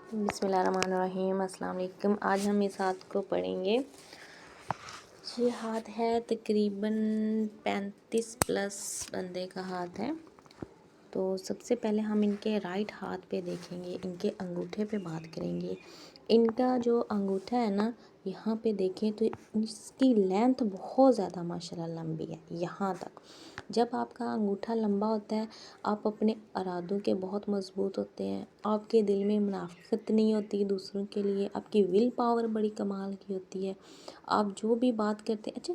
बिस्मिल्लाहिर्रहमानिर्रहीम। अस्सलाम वालेकुम। आज हम इस हाथ को पढ़ेंगे। ये हाथ है तकरीबन 35 प्लस बंदे का हाथ है। तो सबसे पहले हम इनके राइट हाथ पे देखेंगे, इनके अंगूठे पे बात करेंगे। इनका जो अंगूठा है ना, यहाँ पे देखें तो इसकी लेंथ बहुत ज़्यादा माशाल्लाह लंबी है यहाँ तक। जब आपका अंगूठा लंबा होता है, आप अपने इरादों के बहुत मजबूत होते हैं। आपके दिल में मुनाफिकत नहीं होती दूसरों के लिए। आपकी विल पावर बड़ी कमाल की होती है। आप जो भी बात करते हैं, अच्छा,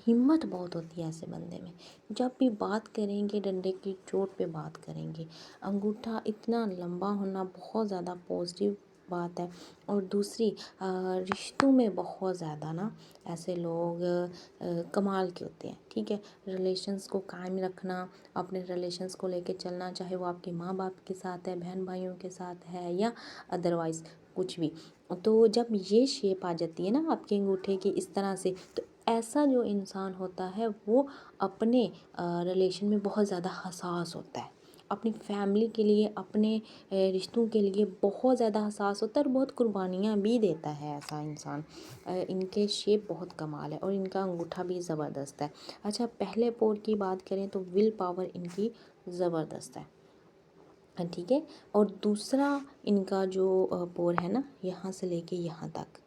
हिम्मत बहुत होती है ऐसे बंदे में। जब भी बात करेंगे डंडे की चोट पे बात करेंगे। अंगूठा इतना लंबा होना बहुत ज़्यादा पॉजिटिव बात है। और दूसरी, रिश्तों में बहुत ज़्यादा ना ऐसे लोग कमाल के होते हैं। ठीक है, रिलेशंस को कायम रखना, अपने रिलेशंस को लेके चलना, चाहे वो आपके माँ बाप के साथ है, बहन भाइयों के साथ है या अदरवाइज़ कुछ भी। तो जब ये शेप आ जाती है ना आपके अंगूठे की इस तरह से, तो ऐसा जो इंसान होता है वो अपने रिलेशन में बहुत ज़्यादा हसास होता है। अपनी फैमिली के लिए, अपने रिश्तों के लिए बहुत ज़्यादा हसास होता है और बहुत कुर्बानियाँ भी देता है ऐसा इंसान। इनके शेप बहुत कमाल है और इनका अंगूठा भी ज़बरदस्त है। अच्छा, पहले पोर की बात करें तो विल पावर इनकी ज़बरदस्त है। ठीक है, और दूसरा इनका जो पोर है ना, यहाँ से लेके यहाँ तक,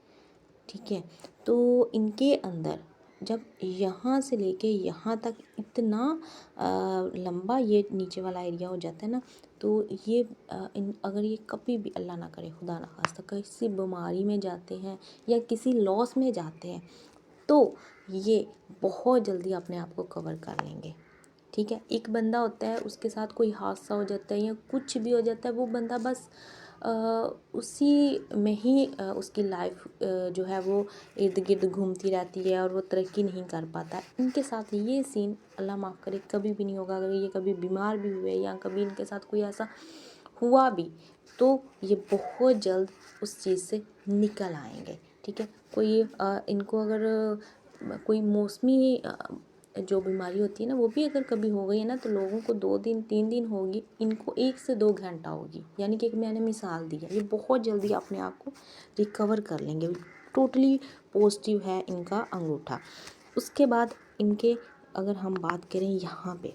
ठीक है, तो इनके अंदर जब यहाँ से लेके यहाँ तक इतना लंबा ये नीचे वाला एरिया हो जाता है ना, तो ये अगर ये कभी भी अल्लाह ना करे, खुदा ना खास्ता, किसी बीमारी में जाते हैं या किसी लॉस में जाते हैं, तो ये बहुत जल्दी अपने आप को कवर कर लेंगे। ठीक है, एक बंदा होता है, उसके साथ कोई हादसा हो जाता है या कुछ भी हो जाता है, वो बंदा बस उसी में ही उसकी लाइफ जो है वो इर्द गिर्द घूमती रहती है और वो तरक्की नहीं कर पाता। इनके साथ ये सीन अल्लाह माफ़ करे कभी भी नहीं होगा। अगर ये कभी बीमार भी हुए या कभी इनके साथ कोई ऐसा हुआ भी, तो ये बहुत जल्द उस चीज़ से निकल आएंगे। ठीक है, कोई इनको अगर कोई मौसमी जो बीमारी होती है ना, वो भी अगर कभी हो गई है ना, तो लोगों को 2 दिन 3 दिन होगी, इनको 1 से 2 घंटा होगी। यानी कि एक मैंने मिसाल दी है, ये बहुत जल्दी अपने आप को रिकवर कर लेंगे। टोटली पॉजिटिव है इनका अंगूठा। उसके बाद इनके अगर हम बात करें यहाँ पे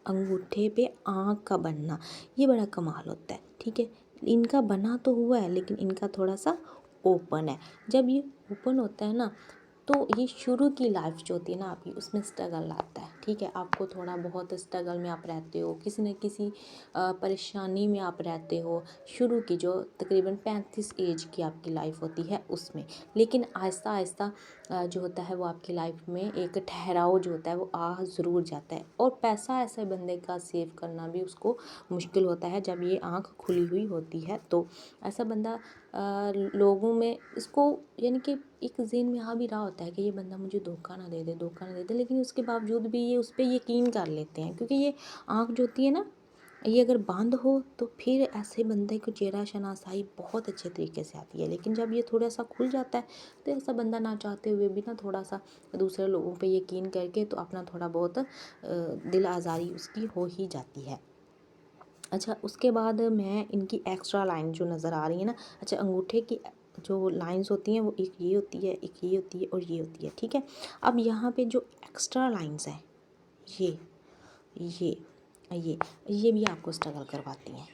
अंगूठे पे आँख का बनना, ये बड़ा कमाल होता है। ठीक है, इनका बना तो हुआ है लेकिन इनका थोड़ा सा ओपन है। जब ये ओपन होता है ना, तो ये शुरू की लाइफ जो होती है ना आपकी, उसमें स्ट्रगल आता है। ठीक है, आपको थोड़ा बहुत स्ट्रगल में आप रहते हो, किसी न किसी परेशानी में आप रहते हो, शुरू की जो तकरीबन 35 एज की आपकी लाइफ होती है उसमें। लेकिन आहिस्ता आहिस्ता जो होता है वो आपकी लाइफ में एक ठहराव जो होता है वो आ ज़रूर जाता है। और पैसा ऐसे बंदे का सेव करना भी उसको मुश्किल होता है जब ये आँख खुली हुई होती है। तो ऐसा बंदा लोगों में इसको, यानी कि एक ज़हन में आ भी रहा होता है कि ये बंदा मुझे धोखा ना दे दे, धोखा ना दे दे, लेकिन उसके बावजूद भी ये उस पर यकीन कर लेते हैं। क्योंकि ये आँख जो होती है ना, ये अगर बंद हो तो फिर ऐसे बंदे को चेहरा शनासाई बहुत अच्छे तरीके से आती है। लेकिन जब ये थोड़ा सा खुल जाता है, तो ऐसा बंदा ना चाहते हुए भी ना थोड़ा सा दूसरे लोगों पे यकीन करके तो अपना थोड़ा बहुत दिल आज़ारी उसकी हो ही जाती है। अच्छा, उसके बाद मैं इनकी एक्स्ट्रा लाइन जो नज़र आ रही है ना, अच्छा, अंगूठे की जो लाइंस होती हैं वो एक ये होती है, एक ये होती है और ये होती है। ठीक है, अब यहाँ पे जो एक्स्ट्रा लाइंस हैं, ये ये ये ये भी आपको स्ट्रगल करवाती हैं।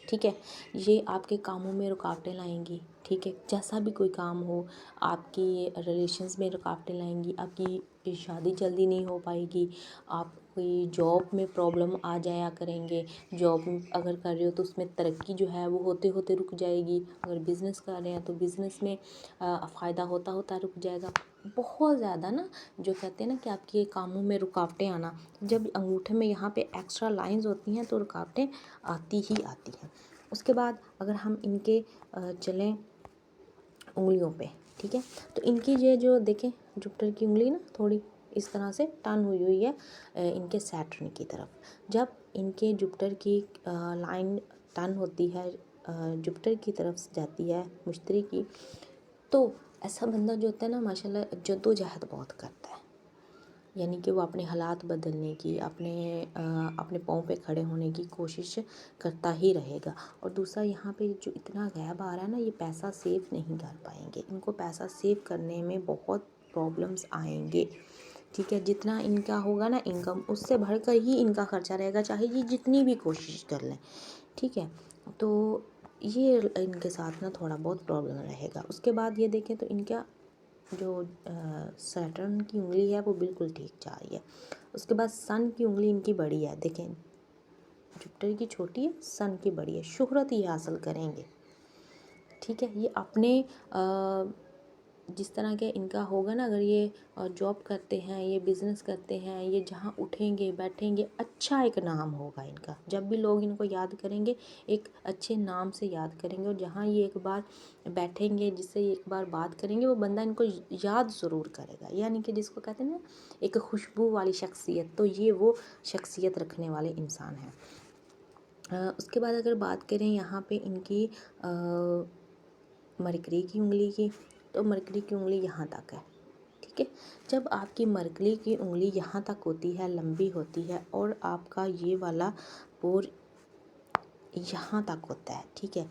ठीक है, ये आपके कामों में रुकावटें लाएंगी। ठीक है, जैसा भी कोई काम हो, आपकी रिलेशंस में रुकावटें लाएंगी, आपकी शादी जल्दी नहीं हो पाएगी, आप कोई जॉब में प्रॉब्लम आ जाया करेंगे। जॉब अगर कर रहे हो तो उसमें तरक्की जो है वो होते होते रुक जाएगी। अगर बिज़नेस कर रहे हैं तो बिज़नेस में फ़ायदा होता होता रुक जाएगा। बहुत ज़्यादा ना, जो कहते हैं ना कि आपके कामों में रुकावटें आना, जब अंगूठे में यहाँ पे एक्स्ट्रा लाइंस होती हैं तो रुकावटें आती ही आती हैं। उसके बाद अगर हम इनके चलें उंगलियों पे, ठीक है, तो इनकी ये जो देखें जुपिटर की उंगली ना थोड़ी इस तरह से टर्न हुई हुई है इनके सैटर्न की तरफ। जब इनके जुपिटर की लाइन टर्न होती है जुपिटर की तरफ जाती है मुश्तरी की, तो ऐसा बंदा जो होता है ना माशाल्लाह जद्दोजहद बहुत करता है। यानी कि वो अपने हालात बदलने की, अपने पाँव पे खड़े होने की कोशिश करता ही रहेगा। और दूसरा, यहाँ पे जो इतना गैप आ रहा है ना, ये पैसा सेव नहीं कर पाएंगे, इनको पैसा सेव करने में बहुत प्रॉब्लम्स आएंगे। ठीक है, जितना इनका होगा ना इनकम, उससे बढ़कर ही इनका खर्चा रहेगा, चाहे ये जितनी भी कोशिश कर लें। ठीक है, तो ये इनके साथ ना थोड़ा बहुत प्रॉब्लम रहेगा। उसके बाद ये देखें तो इनका जो सैटर्न की उंगली है वो बिल्कुल ठीक जा रही है। उसके बाद सन की उंगली इनकी बड़ी है, देखें जुपिटर की छोटी है, सन की बड़ी है। शोहरत ये हासिल करेंगे। ठीक है, ये अपने जिस तरह के इनका होगा ना, अगर ये जॉब करते हैं, ये बिज़नेस करते हैं, ये जहाँ उठेंगे बैठेंगे, अच्छा एक नाम होगा इनका। जब भी लोग इनको याद करेंगे, एक अच्छे नाम से याद करेंगे। और जहाँ ये एक बार बैठेंगे, जिससे ये एक बार बात करेंगे, वो बंदा इनको याद ज़रूर करेगा। यानी कि जिसको कहते हैं ना एक खुशबू वाली शख्सियत, तो ये वो शख्सियत रखने वाले इंसान हैं। उसके बाद अगर बात करें यहाँ पे इनकी मरकरी की उंगली की, तो मरकरी की उंगली यहाँ तक है। ठीक है, जब आपकी मरकरी की उंगली यहाँ तक होती है, लंबी होती है, और आपका ये वाला पोर यहाँ तक होता है, ठीक है,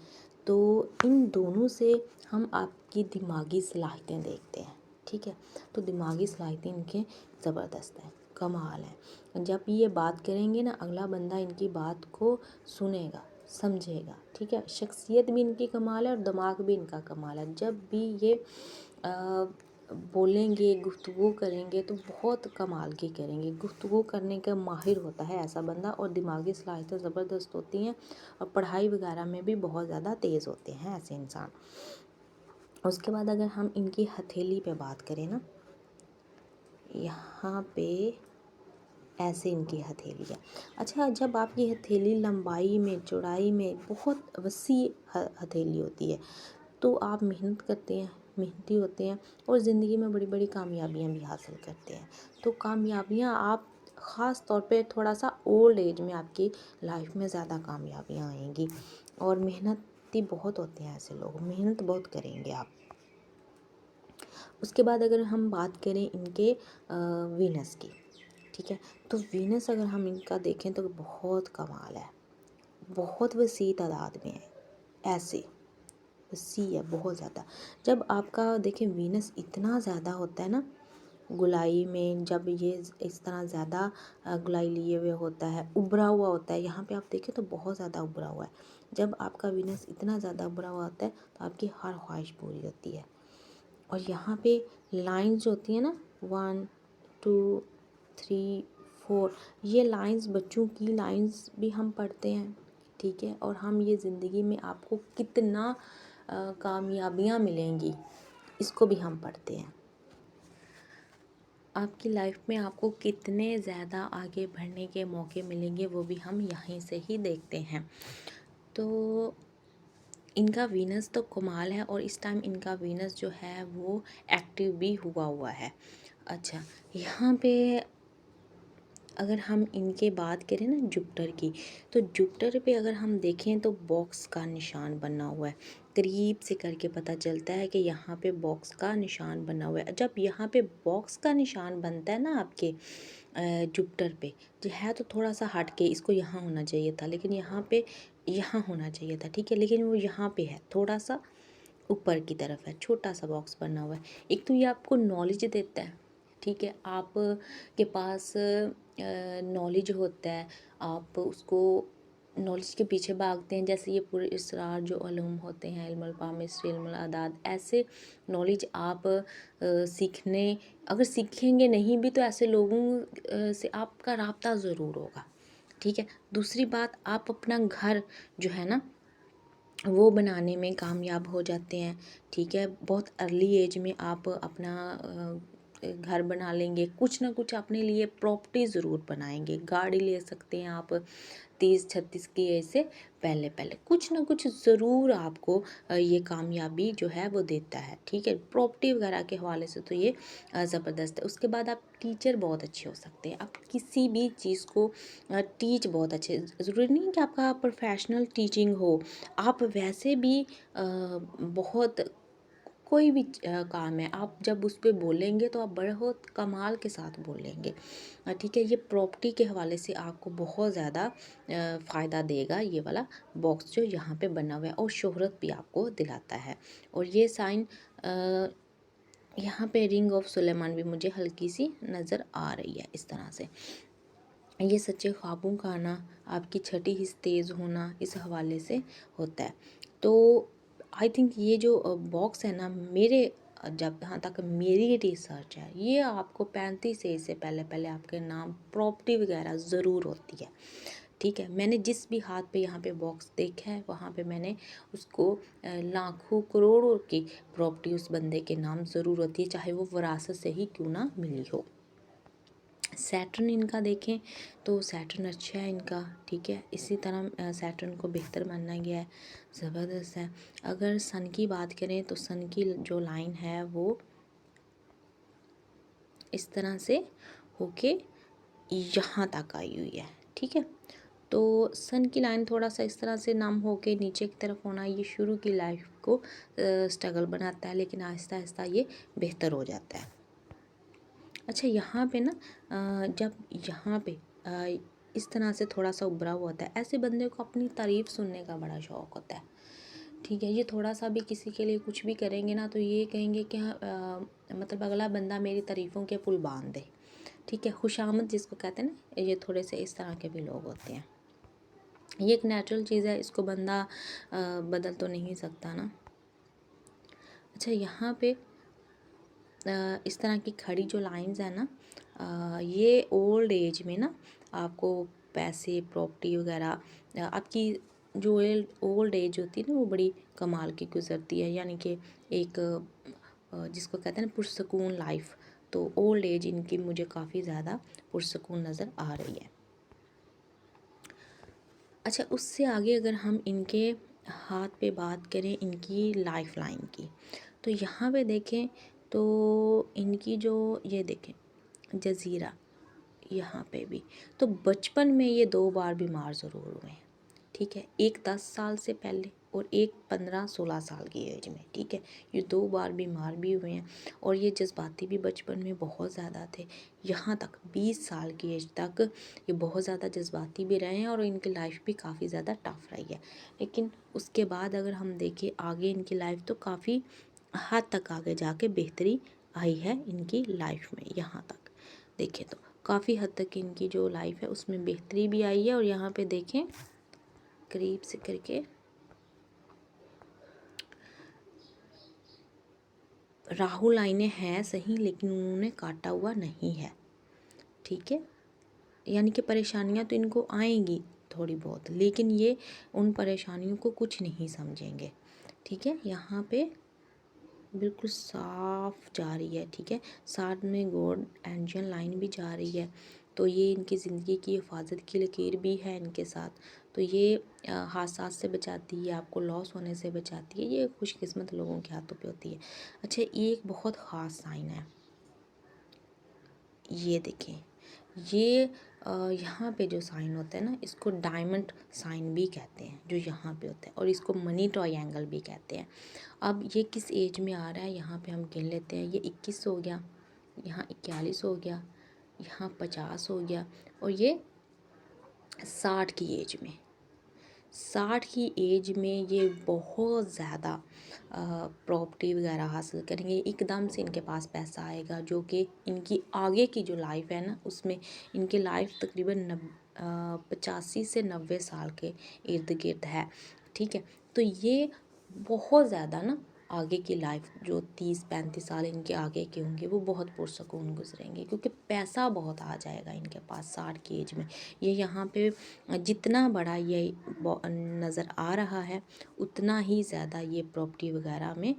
तो इन दोनों से हम आपकी दिमागी सलाहियतें देखते हैं। ठीक है, तो दिमागी सलाहियतें इनके ज़बरदस्त हैं, कमाल है। जब ये बात करेंगे ना, अगला बंदा इनकी बात को सुनेगा, समझेगा। ठीक है, शख्सियत भी इनकी कमाल है और दिमाग भी इनका कमाल है। जब भी ये बोलेंगे, गुफ्तगू करेंगे, तो बहुत कमाल की करेंगे। गुफ्तगू करने का माहिर होता है ऐसा बंदा, और दिमागी सलाहियतें ज़बरदस्त होती हैं, और पढ़ाई वगैरह में भी बहुत ज़्यादा तेज़ होते हैं ऐसे इंसान। उसके बाद अगर हम इनकी हथेली पे बात करें ना, यहाँ पे ऐसे इनकी हथेली है। अच्छा, जब आपकी हथेली लंबाई में, चौड़ाई में बहुत वसी हथेली होती है, तो आप मेहनत करते हैं, मेहनती होते हैं, और ज़िंदगी में बड़ी बड़ी कामयाबियाँ भी हासिल करते हैं। तो कामयाबियाँ आप ख़ास तौर पे थोड़ा सा ओल्ड एज में आपकी लाइफ में ज़्यादा कामयाबियाँ आएंगी। और मेहनती बहुत होते हैं ऐसे लोग, मेहनत बहुत करेंगे आप। उसके बाद अगर हम बात करें इनके वीनस की, ठीक है, तो वीनस अगर हम इनका देखें तो बहुत कमाल है, बहुत वसी तादाद में है, ऐसे वसी है बहुत ज़्यादा। जब आपका देखें वीनस इतना ज़्यादा होता है ना गुलाई में, जब ये इस तरह ज़्यादा गुलाई लिए हुए होता है, उभरा हुआ होता है, यहाँ पे आप देखें तो बहुत ज़्यादा उभरा हुआ है। जब आपका वीनस इतना ज़्यादा उभरा हुआ होता है तो आपकी हर ख्वाहिश पूरी होती है। और यहाँ पे लाइंस जो होती है ना, 1 2 3 4, ये लाइंस बच्चों की लाइंस भी हम पढ़ते हैं। ठीक है, और हम ये ज़िंदगी में आपको कितना कामयाबियाँ मिलेंगी, इसको भी हम पढ़ते हैं। आपकी लाइफ में आपको कितने ज़्यादा आगे बढ़ने के मौके मिलेंगे, वो भी हम यहीं से ही देखते हैं। तो इनका वीनस तो कमाल है, और इस टाइम इनका वीनस जो है वो एक्टिव भी हुआ है। अच्छा, यहाँ पे अगर हम इनके बात करें ना जुपिटर की, तो जुपिटर पे अगर हम देखें तो बॉक्स का निशान बना हुआ है। करीब से करके पता चलता है कि यहाँ पे बॉक्स का निशान बना हुआ है। जब यहाँ पे बॉक्स का निशान बनता है ना आपके जुपिटर पे, जो है तो थोड़ा सा हट के, इसको यहाँ होना चाहिए था, लेकिन यहाँ पे यहाँ होना चाहिए था। ठीक है, लेकिन वो यहाँ पे है, थोड़ा सा ऊपर की तरफ है, छोटा सा बॉक्स बना हुआ है। एक तो ये आपको नॉलेज देता है। ठीक है, आप के पास नॉलेज होता है, आप उसको नॉलेज के पीछे भागते हैं। जैसे ये पूरे इसरार जो उलूम होते हैं, इल्मुल पामिस्ट्री, इल्मुल आदाद, ऐसे नॉलेज आप सीखने, अगर सीखेंगे नहीं भी तो ऐसे लोगों से आपका राब्ता ज़रूर होगा। ठीक है, दूसरी बात, आप अपना घर जो है ना वो बनाने में कामयाब हो जाते हैं। ठीक है, बहुत अर्ली एज में आप अपना घर बना लेंगे, कुछ ना कुछ अपने लिए प्रॉपर्टी ज़रूर बनाएंगे। गाड़ी ले सकते हैं आप 30-36 की एज से पहले पहले, कुछ ना कुछ ज़रूर आपको ये कामयाबी जो है वो देता है। ठीक है, प्रॉपर्टी वगैरह के हवाले से तो ये ज़बरदस्त है। उसके बाद आप टीचर बहुत अच्छे हो सकते हैं, आप किसी भी चीज़ को टीच बहुत अच्छे, ज़रूरी नहीं कि आपका प्रोफेशनल टीचिंग हो, आप वैसे भी बहुत कोई भी काम है, आप जब उस पर बोलेंगे तो आप बहुत कमाल के साथ बोलेंगे। ठीक है, ये प्रॉपर्टी के हवाले से आपको बहुत ज़्यादा फ़ायदा देगा ये वाला बॉक्स जो यहाँ पे बना हुआ है, और शोहरत भी आपको दिलाता है। और ये साइन यहाँ पे रिंग ऑफ सुलेमान भी मुझे हल्की सी नज़र आ रही है इस तरह से। ये सच्चे ख्वाबों का आना, आपकी छठी हिस्स तेज़ होना, इस हवाले से होता है। तो आई थिंक ये जो बॉक्स है ना, मेरे जहाँ तक मेरी रिसर्च है, ये आपको 35 एज से पहले पहले आपके नाम प्रॉपर्टी वगैरह ज़रूर होती है। ठीक है, मैंने जिस भी हाथ पे यहाँ पे बॉक्स देखा है वहाँ पे मैंने उसको लाखों करोड़ों की प्रॉपर्टी उस बंदे के नाम ज़रूर होती है, चाहे वो विरासत से ही क्यों ना मिली हो। सैटर्न इनका देखें तो सैटर्न अच्छा है इनका। ठीक है, इसी तरह सैटर्न को बेहतर माना गया है, ज़बरदस्त है। अगर सन की बात करें तो सन की जो लाइन है वो इस तरह से होके यहाँ तक आई हुई है। ठीक है, तो सन की लाइन थोड़ा सा इस तरह से नम होके नीचे की तरफ होना, ये शुरू की लाइफ को स्ट्रगल बनाता है, लेकिन आहिस्ता आहिस्ता ये बेहतर हो जाता है। अच्छा, यहाँ पे ना जब यहाँ पे इस तरह से थोड़ा सा उभरा हुआ होता है, ऐसे बंदे को अपनी तारीफ़ सुनने का बड़ा शौक़ होता है। ठीक है, ये थोड़ा सा भी किसी के लिए कुछ भी करेंगे ना तो ये कहेंगे कि मतलब अगला बंदा मेरी तारीफ़ों के पुल बांध दे। ठीक है, खुशामद जिसको कहते हैं ना, ये थोड़े से इस तरह के भी लोग होते हैं। ये एक नेचुरल चीज़ है, इसको बंदा बदल तो नहीं सकता ना। अच्छा, यहाँ पे इस तरह की खड़ी जो लाइंस है ना, ये ओल्ड एज में ना आपको पैसे, प्रॉपर्टी वगैरह, आपकी जो ओल्ड एज होती है ना वो बड़ी कमाल की गुजरती है, यानी कि एक जिसको कहते हैं ना पुरसकून लाइफ। तो ओल्ड एज इनकी मुझे काफ़ी ज़्यादा पुरसकून नज़र आ रही है। अच्छा, उससे आगे अगर हम इनके हाथ पे बात करें इनकी लाइफ लाइन की, तो यहाँ पे देखें तो इनकी जो ये देखें जज़ीरा, यहाँ पे भी तो बचपन में ये 2 बार बीमार ज़रूर हुए हैं। ठीक है, एक 10 साल से पहले और एक 15-16 साल की एज में। ठीक है, ये 2 बार बीमार भी हुए हैं, और ये जज्बाती भी बचपन में बहुत ज़्यादा थे। यहाँ तक 20 साल की एज तक ये बहुत ज़्यादा जज्बाती भी रहे हैं, और इनकी लाइफ भी काफ़ी ज़्यादा टफ रही है। लेकिन उसके बाद अगर हम देखें आगे इनकी लाइफ, तो काफ़ी हद तक आगे जाके बेहतरी आई है इनकी लाइफ में। यहाँ तक देखें तो काफ़ी हद तक इनकी जो लाइफ है उसमें बेहतरी भी आई है। और यहाँ पे देखें करीब से करके, राहु लाइनें हैं सही, लेकिन उन्होंने काटा हुआ नहीं है। ठीक है, यानी कि परेशानियां तो इनको आएंगी थोड़ी बहुत, लेकिन ये उन परेशानियों को कुछ नहीं समझेंगे। ठीक है, यहाँ पे बिल्कुल साफ जा रही है। ठीक है, साथ में गॉड एंजल लाइन भी जा रही है, तो ये इनकी ज़िंदगी की हिफाजत की लकीर भी है इनके साथ। तो ये हादसा से बचाती है, आपको लॉस होने से बचाती है, ये खुशकिस्मत लोगों के हाथों पे होती है। अच्छा, ये एक बहुत ख़ास साइन है, ये देखें, ये यहाँ पे जो साइन होता है ना, इसको डायमंड साइन भी कहते हैं, जो यहाँ पे होता है, और इसको मनी ट्रायंगल भी कहते हैं। अब ये किस एज में आ रहा है, यहाँ पे हम गिन लेते हैं। ये 21 हो गया, यहाँ 41 हो गया, यहाँ 50 हो गया, और ये 60 की एज में। 60 की एज में ये बहुत ज़्यादा प्रॉपर्टी वगैरह हासिल करेंगे। एकदम से इनके पास पैसा आएगा, जो कि इनकी आगे की जो लाइफ है ना उसमें इनकी लाइफ तकरीबन 85 से 90 साल के इर्द गिर्द है। ठीक है, तो ये बहुत ज़्यादा ना आगे की लाइफ जो 30-35 साल इनके आगे के होंगे वो बहुत पुरसकून गुजरेंगे, क्योंकि पैसा बहुत आ जाएगा इनके पास 60 की एज में। ये यहाँ पे जितना बड़ा ये नज़र आ रहा है उतना ही ज़्यादा ये प्रॉपर्टी वगैरह में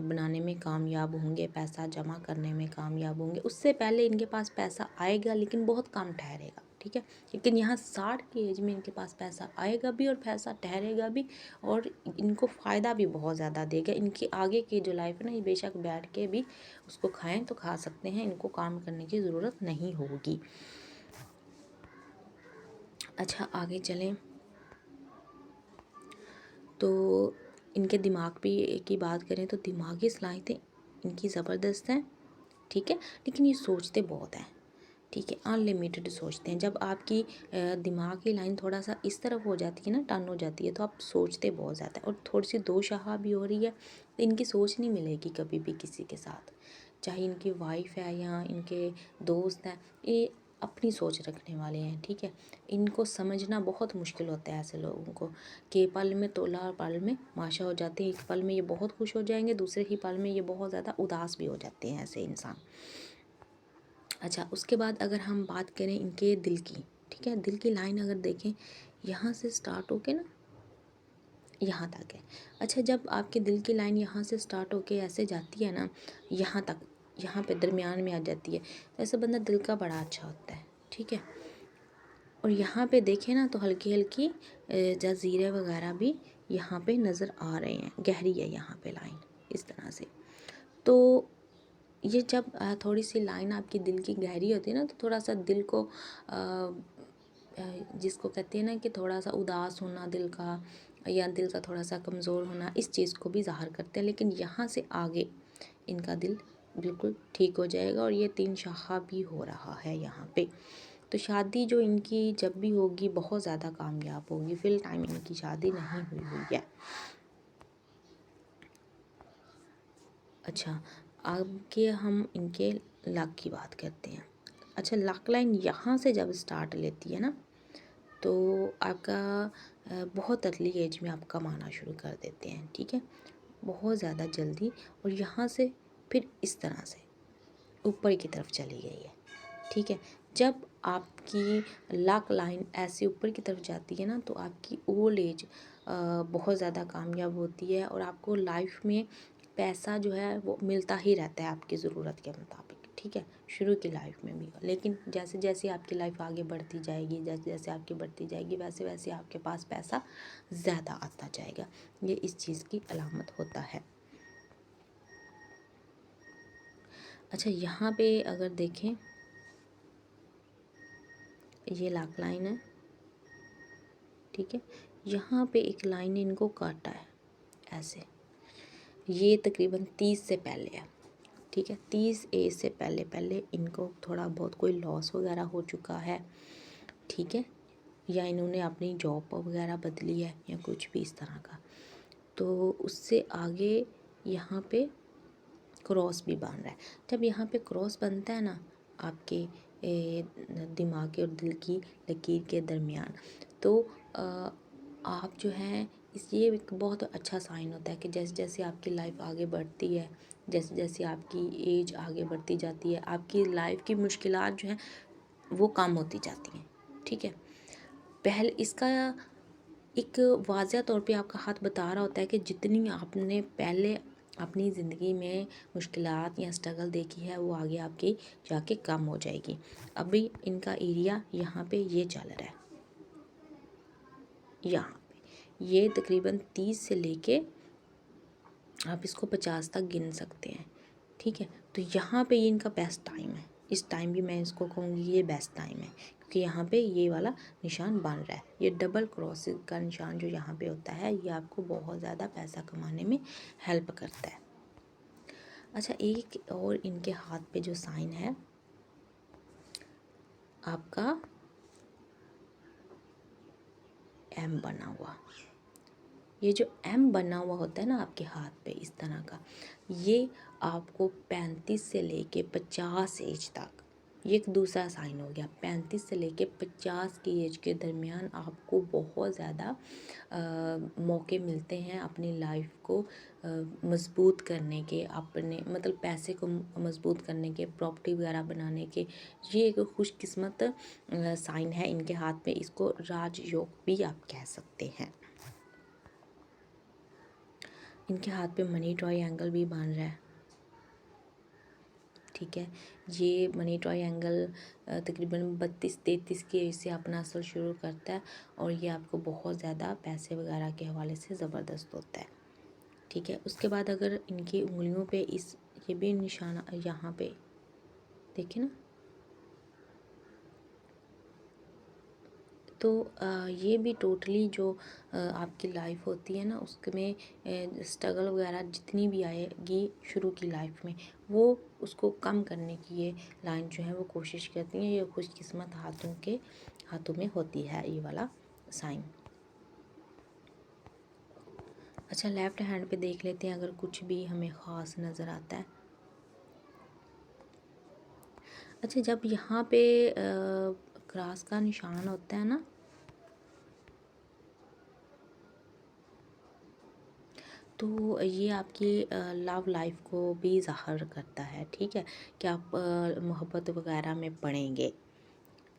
बनाने में कामयाब होंगे, पैसा जमा करने में कामयाब होंगे। उससे पहले इनके पास पैसा आएगा लेकिन बहुत कम ठहरेगा। ठीक है, लेकिन यहाँ 60 की एज में इनके पास पैसा आएगा भी और पैसा ठहरेगा भी, और इनको फ़ायदा भी बहुत ज़्यादा देगा। इनकी आगे की जो लाइफ है ना, ये बेशक बैठ के भी उसको खाएं तो खा सकते हैं, इनको काम करने की ज़रूरत नहीं होगी। अच्छा, आगे चलें तो इनके दिमाग पे की बात करें तो दिमागी सलाहियतें इनकी ज़बरदस्त हैं, ठीक है, लेकिन ये सोचते बहुत हैं, ठीक है, अनलिमिटेड सोचते हैं। जब आपकी दिमाग की लाइन थोड़ा सा इस तरफ हो जाती है ना, टर्न हो जाती है, तो आप सोचते बहुत ज़्यादा है। और थोड़ी सी दो शाह भी हो रही है तो इनकी सोच नहीं मिलेगी कभी भी किसी के साथ, चाहे इनकी वाइफ है या इनके दोस्त हैं, ये अपनी सोच रखने वाले हैं, ठीक है। इनको समझना बहुत मुश्किल होता है ऐसे लोगों को, कि पल में तोला पल में माशा हो जाते हैं। एक पल में ये बहुत खुश हो जाएंगे, दूसरे ही पल में ये बहुत ज़्यादा उदास भी हो जाते हैं ऐसे इंसान। अच्छा, उसके बाद अगर हम बात करें इनके दिल की, ठीक है, दिल की लाइन अगर देखें, यहाँ से स्टार्ट होके ना यहाँ तक है। अच्छा, जब आपके दिल की लाइन यहाँ से स्टार्ट होके ऐसे जाती है ना, यहाँ तक, यहाँ पे दरमियान में आ जाती है, तो ऐसा बंदा दिल का बड़ा अच्छा होता है, ठीक है। और यहाँ पे देखें ना तो हल्की हल्की जज़ीरे वगैरह भी यहाँ पे नज़र आ रहे हैं, गहरी है यहाँ पे लाइन इस तरह से। तो ये जब थोड़ी सी लाइन आपकी दिल की गहरी होती है ना, तो थोड़ा सा दिल को जिसको कहते हैं ना कि थोड़ा सा उदास होना दिल का, या दिल का थोड़ा सा कमज़ोर होना, इस चीज़ को भी ज़ाहिर करते हैं। लेकिन यहाँ से आगे इनका दिल बिल्कुल ठीक हो जाएगा और ये 3 शाखा भी हो रहा है यहाँ पे। तो शादी जो इनकी जब भी होगी बहुत ज़्यादा कामयाब होगी। फिल टाइम इनकी शादी नहीं हुई है। अच्छा, अब के हम इनके लक की बात करते हैं। अच्छा, लक लाइन यहाँ से जब स्टार्ट लेती है ना, तो आपका बहुत अर्ली एज में आप कमाना शुरू कर देते हैं, ठीक है, बहुत ज़्यादा जल्दी। और यहाँ से फिर इस तरह से ऊपर की तरफ चली गई है, ठीक है। जब आपकी लक लाइन ऐसे ऊपर की तरफ जाती है ना, तो आपकी ओल्ड एज बहुत ज़्यादा कामयाब होती है और आपको लाइफ में पैसा जो है वो मिलता ही रहता है आपकी ज़रूरत के मुताबिक, ठीक है, शुरू की लाइफ में भी। लेकिन जैसे जैसे आपकी लाइफ आगे बढ़ती जाएगी, जैसे जैसे आपकी बढ़ती जाएगी, वैसे वैसे आपके पास पैसा ज़्यादा आता जाएगा। ये इस चीज़ की अलामत होता है। अच्छा, यहाँ पे अगर देखें, ये लक लाइन है, ठीक है, यहाँ पे एक लाइन ने इनको काटा है ऐसे, ये तकरीबन 30 से पहले है, ठीक है, 30 एज से पहले पहले इनको थोड़ा बहुत कोई लॉस वगैरह हो चुका है, ठीक है, या इन्होंने अपनी जॉब वगैरह बदली है या कुछ भी इस तरह का। तो उससे आगे यहाँ पे क्रॉस भी बन रहा है। जब यहाँ पे क्रॉस बनता है ना आपके दिमाग के और दिल की लकीर के दरमियान, तो आप जो हैं ये एक बहुत अच्छा साइन होता है कि जैसे जैसे आपकी लाइफ आगे बढ़ती है, जैसे जैसे आपकी एज आगे बढ़ती जाती है, आपकी लाइफ की मुश्किलात जो हैं वो कम होती जाती हैं, ठीक है। पहले इसका एक वाज़ह तौर पे आपका हाथ बता रहा होता है कि जितनी आपने पहले अपनी ज़िंदगी में मुश्किलात या स्ट्रगल देखी है, वो आगे आपकी जाके कम हो जाएगी। अभी इनका एरिया यहाँ पे ये चल रहा है, यहाँ पे ये तकरीबन 30 से लेके आप इसको 50 तक गिन सकते हैं, ठीक है। तो यहाँ पे ये इनका बेस्ट टाइम है। इस टाइम भी मैं इसको कहूँगी ये बेस्ट टाइम है, क्योंकि यहाँ पे ये वाला निशान बन रहा है। ये डबल क्रॉस का निशान जो यहाँ पे होता है, ये आपको बहुत ज़्यादा पैसा कमाने में हेल्प करता है। अच्छा, एक और इनके हाथ पे जो साइन है आपका एम बना हुआ, ये जो एम बना हुआ होता है ना आपके हाथ पे इस तरह का, ये आपको 35 से लेके 50 एज तक, ये एक दूसरा साइन हो गया। 35 से लेके 50 की एज के दरमियान आपको बहुत ज़्यादा मौके मिलते हैं अपनी लाइफ को मज़बूत करने के, अपने मतलब पैसे को मज़बूत करने के, प्रॉपर्टी वगैरह बनाने के। ये एक खुशकिस्मत साइन है इनके हाथ में, इसको राजयोग भी आप कह सकते हैं। इनके हाथ पे मनी ट्रायंगल भी बन रहा है, ठीक है। ये मनी ट्रायंगल तकरीबन 32-33 की एज से अपना असर शुरू करता है और ये आपको बहुत ज़्यादा पैसे वगैरह के हवाले से ज़बरदस्त होता है, ठीक है। उसके बाद अगर इनकी उंगलियों पे इस ये भी निशाना यहाँ पे देखिए ना, तो ये भी टोटली जो आपकी लाइफ होती है ना, उसमें स्ट्रगल वगैरह जितनी भी आएगी शुरू की लाइफ में, वो उसको कम करने की ये लाइन जो है वो कोशिश करती है। ये खुशकिस्मत हाथों में होती है ये वाला साइन। अच्छा, लेफ़्ट हैंड पे देख लेते हैं अगर कुछ भी हमें ख़ास नज़र आता है। अच्छा, जब यहाँ पे क्रॉस का निशान होता है ना, तो ये आपकी लव लाइफ को भी ज़ाहिर करता है, ठीक है, कि आप मोहब्बत वगैरह में पड़ेंगे,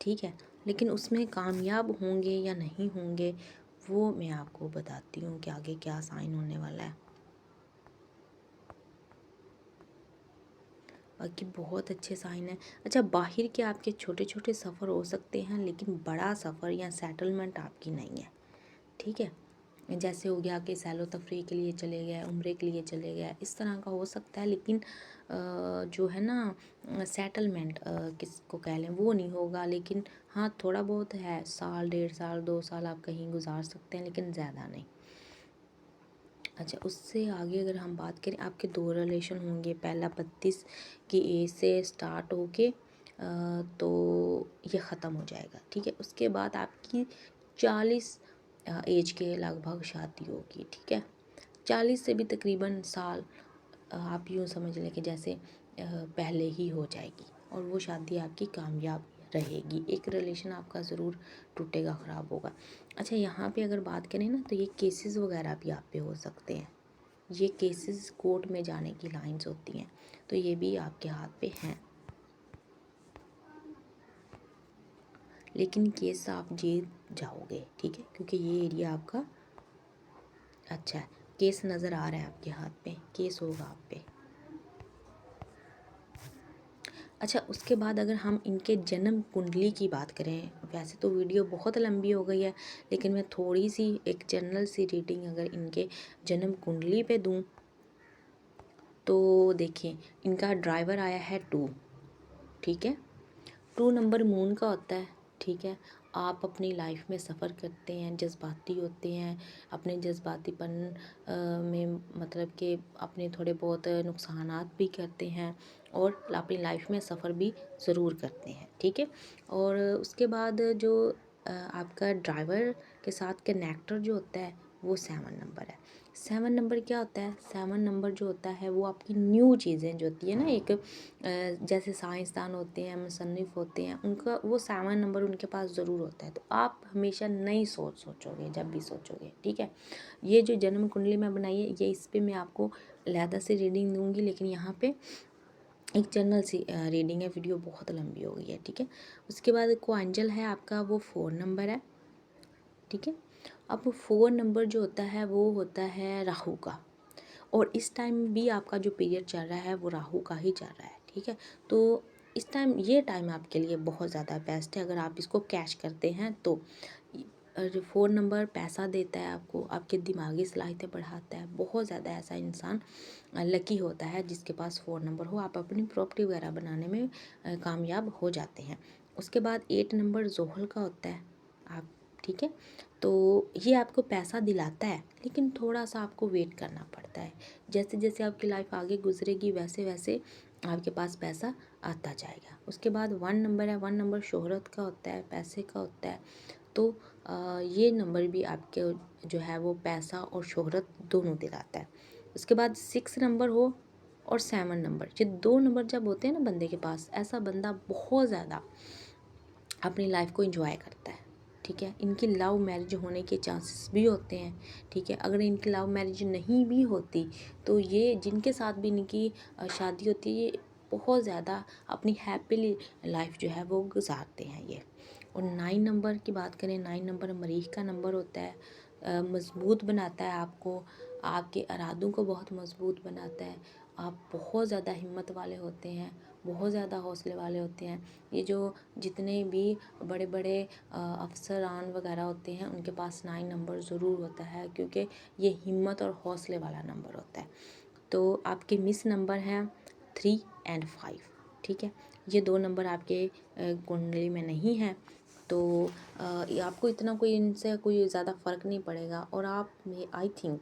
ठीक है, लेकिन उसमें कामयाब होंगे या नहीं होंगे वो मैं आपको बताती हूँ कि आगे क्या साइन होने वाला है। बाकी बहुत अच्छे साइन है। अच्छा, बाहर के आपके छोटे छोटे सफ़र हो सकते हैं, लेकिन बड़ा सफ़र या सेटलमेंट आपकी नहीं है, ठीक है। जैसे हो गया कि सैलो तफरी के लिए चले गए, उम्रे के लिए चले गए, इस तरह का हो सकता है, लेकिन जो है ना सेटलमेंट किसको कह लें वो नहीं होगा। लेकिन हाँ, थोड़ा बहुत है, साल 1.5 साल 2 साल आप कहीं गुजार सकते हैं, लेकिन ज़्यादा नहीं। अच्छा, उससे आगे अगर हम बात करें, आपके 2 रिलेशन होंगे। पहला 32 की एज से स्टार्ट होके तो ये ख़त्म हो जाएगा, ठीक है। उसके बाद आपकी 40 एज के लगभग शादी होगी, ठीक है। 40 से भी तकरीबन साल आप यूँ समझ लें कि जैसे पहले ही हो जाएगी, और वो शादी आपकी कामयाब रहेगी। एक रिलेशन आपका ज़रूर टूटेगा, ख़राब होगा। अच्छा, यहाँ पे अगर बात करें ना, तो ये केसेस वगैरह भी आप पे हो सकते हैं। ये केसेस कोर्ट में जाने की लाइंस होती हैं, तो ये भी आपके हाथ पे हैं, लेकिन केस आप जीत जाओगे, ठीक है, क्योंकि ये एरिया आपका अच्छा है। केस नज़र आ रहा है आपके हाथ पे, केस होगा आप पे। अच्छा, उसके बाद अगर हम इनके जन्म कुंडली की बात करें, वैसे तो वीडियो बहुत लंबी हो गई है, लेकिन मैं थोड़ी सी एक जनरल सी रीडिंग अगर इनके जन्म कुंडली पे दूं, तो देखिए इनका ड्राइवर आया है 2, ठीक है। 2 नंबर मून का होता है, ठीक है। आप अपनी लाइफ में सफ़र करते हैं, जज्बाती होते हैं, अपने जज्बातीपन में मतलब कि अपने थोड़े बहुत नुकसानात भी करते हैं, और अपनी लाइफ में सफ़र भी ज़रूर करते हैं, ठीक है। और उसके बाद जो आपका ड्राइवर के साथ कनेक्टर जो होता है वो 7 नंबर है। 7 नंबर क्या होता है? 7 नंबर जो होता है वो आपकी न्यू चीज़ें जो होती है ना, एक जैसे साइंसदान होते हैं, मुसन्निफ़ होते हैं, उनका वो 7 नंबर उनके पास ज़रूर होता है। तो आप हमेशा नई सोच सोचोगे जब भी सोचोगे, ठीक है। ये जो जन्म कुंडली में बनाई है, ये इस पे मैं आपको अलहदा से रीडिंग दूंगी, लेकिन यहाँ पे एक जनरल सी रीडिंग है, वीडियो बहुत लंबी हो गई है, ठीक है। उसके बाद को एंजल है आपका, वो 4 नंबर है, ठीक है। अब 4 नंबर जो होता है वो होता है राहु का, और इस टाइम भी आपका जो पीरियड चल रहा है वो राहु का ही चल रहा है, ठीक है। तो इस टाइम ये टाइम आपके लिए बहुत ज़्यादा बेस्ट है अगर आप इसको कैश करते हैं तो। 4 नंबर पैसा देता है आपको, आपके दिमागी सलाहियतें बढ़ाता है। बहुत ज़्यादा ऐसा इंसान लकी होता है जिसके पास 4 नंबर हो, आप अपनी प्रॉपर्टी वगैरह बनाने में कामयाब हो जाते हैं। उसके बाद 8 नंबर जोहल का होता है आप, ठीक है। तो ये आपको पैसा दिलाता है, लेकिन थोड़ा सा आपको वेट करना पड़ता है। जैसे जैसे आपकी लाइफ आगे गुजरेगी वैसे वैसे आपके पास पैसा आता जाएगा। उसके बाद 1 नंबर है, 1 नंबर शोहरत का होता है, पैसे का होता है। तो ये नंबर भी आपके जो है वो पैसा और शोहरत दोनों दिलाता है। उसके बाद 6 नंबर हो और 7 नंबर, ये 2 नंबर जब होते हैं ना बंदे के पास, ऐसा बंदा बहुत ज़्यादा अपनी लाइफ को एंजॉय करता है, ठीक है। इनकी लव मैरिज होने के चांसेस भी होते हैं, ठीक है। अगर इनकी लव मैरिज नहीं भी होती तो ये जिनके साथ भी इनकी शादी होती है, ये बहुत ज़्यादा अपनी हैप्पीली लाइफ जो है वो गुजारते हैं ये। और 9 नंबर की बात करें, 9 नंबर मरीख का नंबर होता है, मजबूत बनाता है आपको, आपके इरादों को बहुत मजबूत बनाता है। आप बहुत ज़्यादा हिम्मत वाले होते हैं, बहुत ज़्यादा हौसले वाले होते हैं। ये जो जितने भी बड़े बड़े अफसरान वगैरह होते हैं उनके पास 9 नंबर ज़रूर होता है, क्योंकि ये हिम्मत और हौसले वाला नंबर होता है। तो आपके मिस नंबर हैं 3 और 5, ठीक है। ये 2 नंबर आपके कुंडली में नहीं हैं, तो आपको इतना कोई इनसे कोई ज़्यादा फ़र्क नहीं पड़ेगा। और आप आई थिंक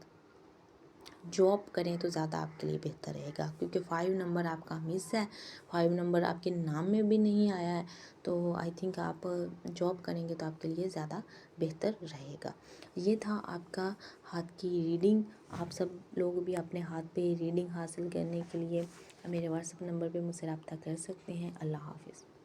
जॉब करें तो ज़्यादा आपके लिए बेहतर रहेगा, क्योंकि 5 नंबर आपका मिस है, 5 नंबर आपके नाम में भी नहीं आया है। तो आई थिंक आप जॉब करेंगे तो आपके लिए ज़्यादा बेहतर रहेगा। ये था आपका हाथ की रीडिंग। आप सब लोग भी अपने हाथ पे रीडिंग हासिल करने के लिए मेरे व्हाट्सएप नंबर पे मुझसे रब्ता कर सकते हैं। अल्लाह हाफिज़।